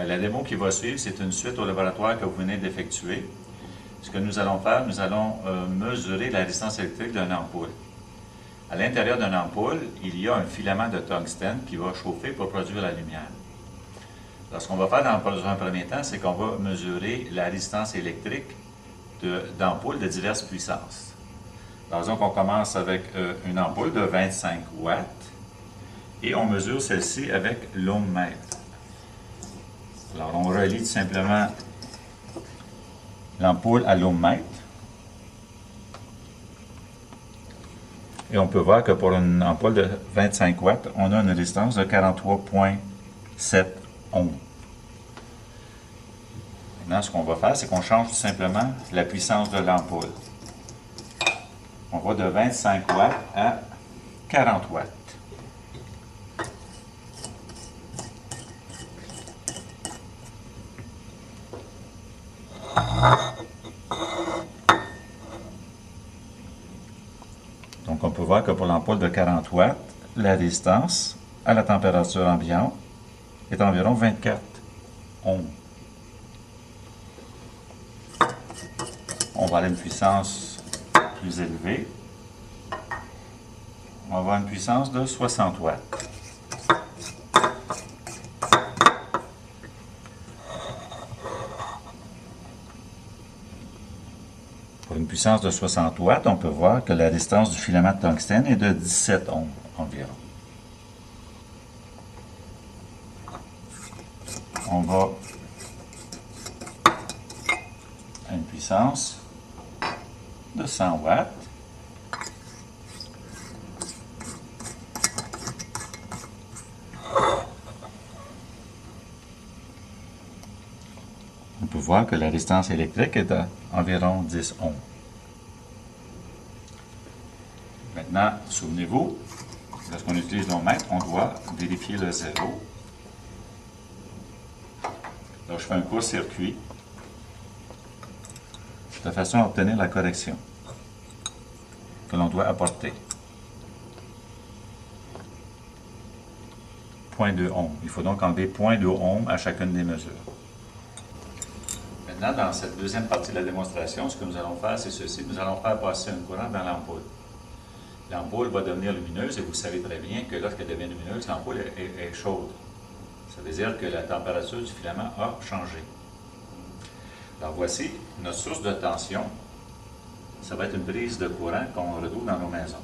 La démo qui va suivre, c'est une suite au laboratoire que vous venez d'effectuer. Ce que nous allons faire, nous allons mesurer la résistance électrique d'une ampoule. À l'intérieur d'une ampoule, il y a un filament de tungstène qui va chauffer pour produire la lumière. Alors, ce qu'on va faire dans un premier temps, c'est qu'on va mesurer la résistance électrique d'ampoules de diverses puissances. Alors, donc, on commence avec une ampoule de 25 watts et on mesure celle-ci avec l'ohmmètre. Alors, on relie tout simplement l'ampoule à l'ohmmètre. Et on peut voir que pour une ampoule de 25 watts, on a une résistance de 43,7 ohms. Maintenant, ce qu'on va faire, c'est qu'on change tout simplement la puissance de l'ampoule. On va de 25 watts à 40 watts. Donc, on peut voir que pour l'ampoule de 40 watts, la résistance à la température ambiante est environ 24 ohms. On va aller à une puissance plus élevée. On va avoir une puissance de 60 watts. Pour une puissance de 60 watts, on peut voir que la résistance du filament de tungstène est de 17 ohms environ. On va à une puissance de 100 watts. On peut voir que la résistance électrique est à environ 10 ohms. Maintenant, souvenez-vous, lorsqu'on utilise l'ohmmètre, on doit vérifier le zéro. Alors, je fais un court-circuit de façon à obtenir la correction que l'on doit apporter. 0,2 ohms. Il faut donc enlever 0,2 ohms à chacune des mesures. Maintenant, dans cette deuxième partie de la démonstration, ce que nous allons faire, c'est ceci. Nous allons faire passer un courant dans l'ampoule. L'ampoule va devenir lumineuse et vous savez très bien que lorsqu'elle devient lumineuse, l'ampoule est chaude. Ça veut dire que la température du filament a changé. Alors voici notre source de tension. Ça va être une prise de courant qu'on retrouve dans nos maisons.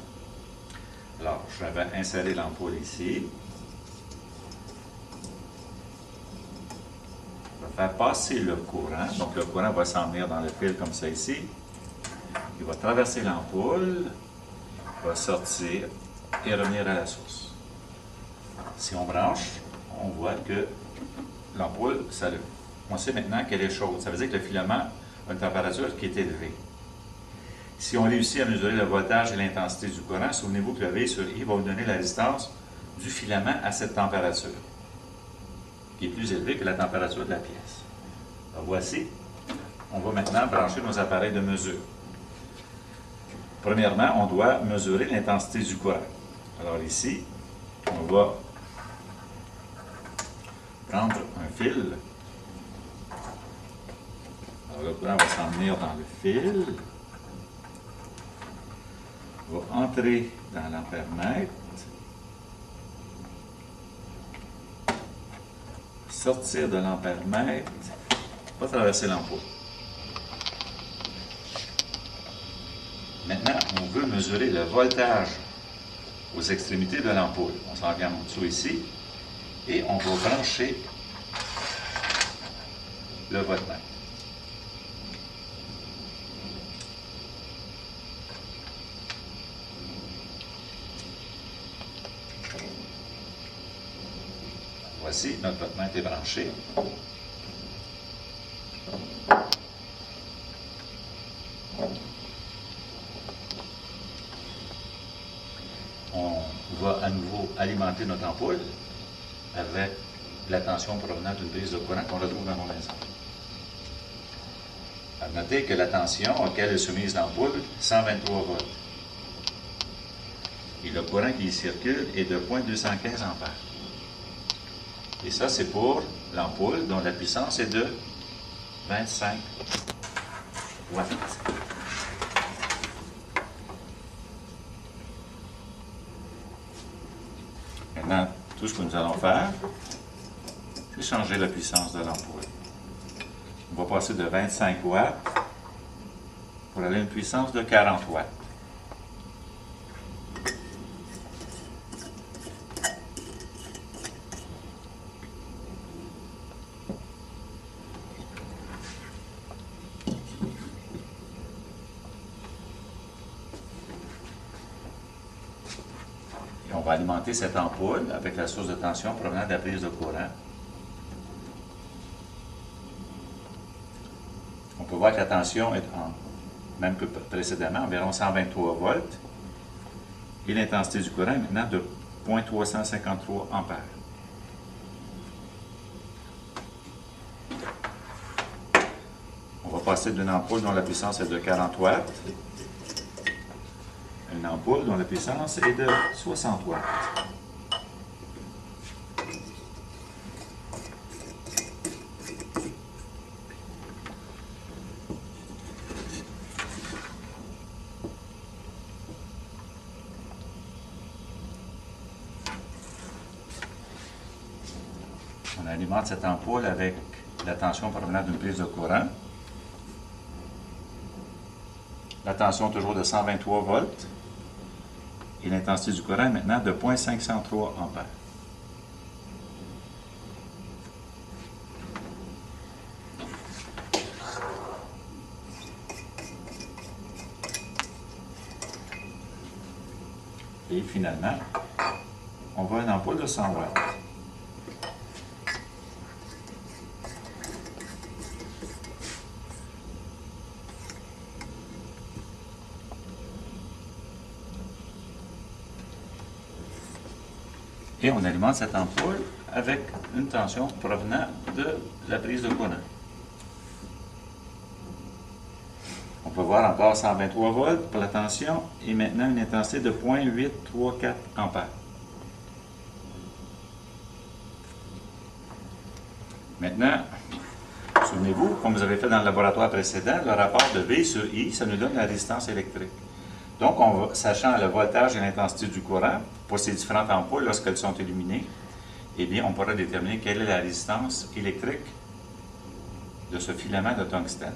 Alors, je vais insérer l'ampoule ici. Je vais faire passer le courant. Donc, le courant va s'en venir dans le fil comme ça ici. Il va traverser l'ampoule, va sortir et revenir à la source. Si on branche, on voit que l'ampoule s'allume. On sait maintenant qu'elle est chaude. Ça veut dire que le filament a une température qui est élevée. Si on réussit à mesurer le voltage et l'intensité du courant, souvenez-vous que le V sur I va vous donner la résistance du filament à cette température, qui est plus élevée que la température de la pièce. Alors voici, on va maintenant brancher nos appareils de mesure. Premièrement, on doit mesurer l'intensité du courant. Alors ici, on va prendre un fil. Alors le courant va s'en venir dans le fil. On va entrer dans l'ampère-mètre. Sortir de l'ampère-mètre. Va traverser l'ampoule. Maintenant, on veut mesurer le voltage aux extrémités de l'ampoule. On s'en vient en dessous ici. Et on va brancher le voltmètre. Voici, notre voltmètre est branché. On va à nouveau alimenter notre ampoule avec la tension provenant d'une prise de courant qu'on retrouve dans nos maisons. Notez que la tension auquel est soumise l'ampoule, 123 volts. Et le courant qui y circule est de 0,215 ampères. Et ça, c'est pour l'ampoule dont la puissance est de 25 watts. Maintenant, tout ce que nous allons faire, c'est changer la puissance de l'ampoule. On va passer de 25 watts pour aller à une puissance de 40 watts. Et on va alimenter cette ampoule avec la source de tension provenant de la prise de courant. On peut voir que la tension est, même que précédemment, environ 123 volts. Et l'intensité du courant est maintenant de 0,353 ampères. On va passer d'une ampoule dont la puissance est de 40 watts à une ampoule dont la puissance est de 60 watts. On alimente cette ampoule avec la tension provenant d'une prise de courant. La tension toujours de 123 volts. Et l'intensité du courant est maintenant de 0,503 ampères. Et finalement, on voit une ampoule de 100 watts. Et on alimente cette ampoule avec une tension provenant de la prise de courant. On peut voir encore 123 volts pour la tension et maintenant une intensité de 0,834 ampères. Maintenant, souvenez-vous, comme vous avez fait dans le laboratoire précédent, le rapport de V sur I, ça nous donne la résistance électrique. Donc, sachant le voltage et l'intensité du courant pour ces différentes ampoules lorsqu'elles sont illuminées, eh bien, on pourra déterminer quelle est la résistance électrique de ce filament de tungstène.